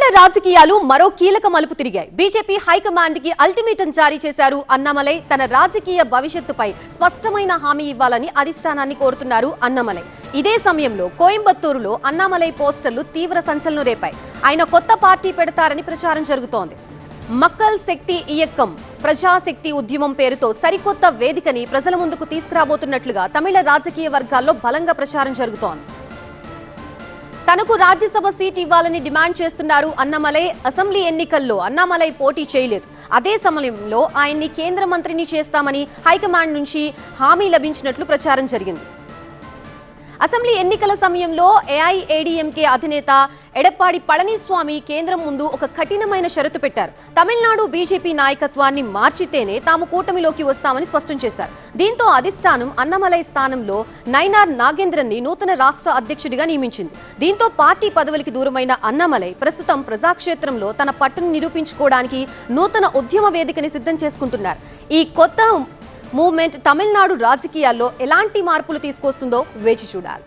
తమిళ రాజకీయాలు మరో కీలక మలుపు తిరిగాయి. బీజేపీ హైకమాండ్ కి అల్టిమేటం జారీ చేశారు అన్నామలై. తన రాజకీయ భవిష్యత్తుపై స్పష్టమైన హామీ ఇవ్వాలని అధిష్టానాన్ని కోరుతున్నారు అన్నామలై. ఇదే సమయంలో కోయంబత్తూరులో అన్నామలై పోస్టర్లు తీవ్ర సంచలనం రేపాయి. ఆయన కొత్త పార్టీ పెడతారని ప్రచారం జరుగుతోంది. మక్కల్ శక్తి ఇయక్కం ప్రజాశక్తి ఉద్యమం పేరుతో సరికొత్త వేదికని ప్రజల ముందుకు తీసుకురాబోతున్నట్లుగా తమిళ రాజకీయ వర్గాల్లో బలంగా ప్రచారం జరుగుతోంది. తనకు రాజ్యసభ సీట్ ఇవ్వాలని డిమాండ్ చేస్తున్నారు అన్నామలై. అసెంబ్లీ ఎన్నికల్లో అన్నామలై పోటీ చేయలేదు. అదే సమయంలో ఆయన్ని కేంద్ర మంత్రిని చేస్తామని హైకమాండ్ నుంచి హామీ లభించినట్లు ప్రచారం జరిగింది. అసెంబ్లీ ఎన్నికల సమయంలో ఏఐఏడీఎంకే అధినేత ఎడప్పాడి పళనిస్వామి కేంద్రం ముందు ఒక కఠినమైన షరతు పెట్టారు. తమిళనాడు బీజేపీ నాయకత్వాన్ని మార్చితేనే తాము కూటమిలోకి వస్తామని స్పష్టం చేశారు. దీంతో అధిష్టానం అన్నామలై స్థానంలో నైనార్ నాగేంద్రన్ని నూతన రాష్ట్ర అధ్యక్షుడిగా నియమించింది. దీంతో పార్టీ పదవులకి దూరమైన అన్నామలై ప్రస్తుతం ప్రజాక్షేత్రంలో తన పట్టును నిరూపించుకోవడానికి నూతన ఉద్యమ వేదికని సిద్ధం చేసుకుంటున్నారు. ఈ కొత్త మూవ్మెంట్ తమిళనాడు రాజకీయాల్లో ఎలాంటి మార్పులు తీసుకొస్తుందో వేచి చూడాలి.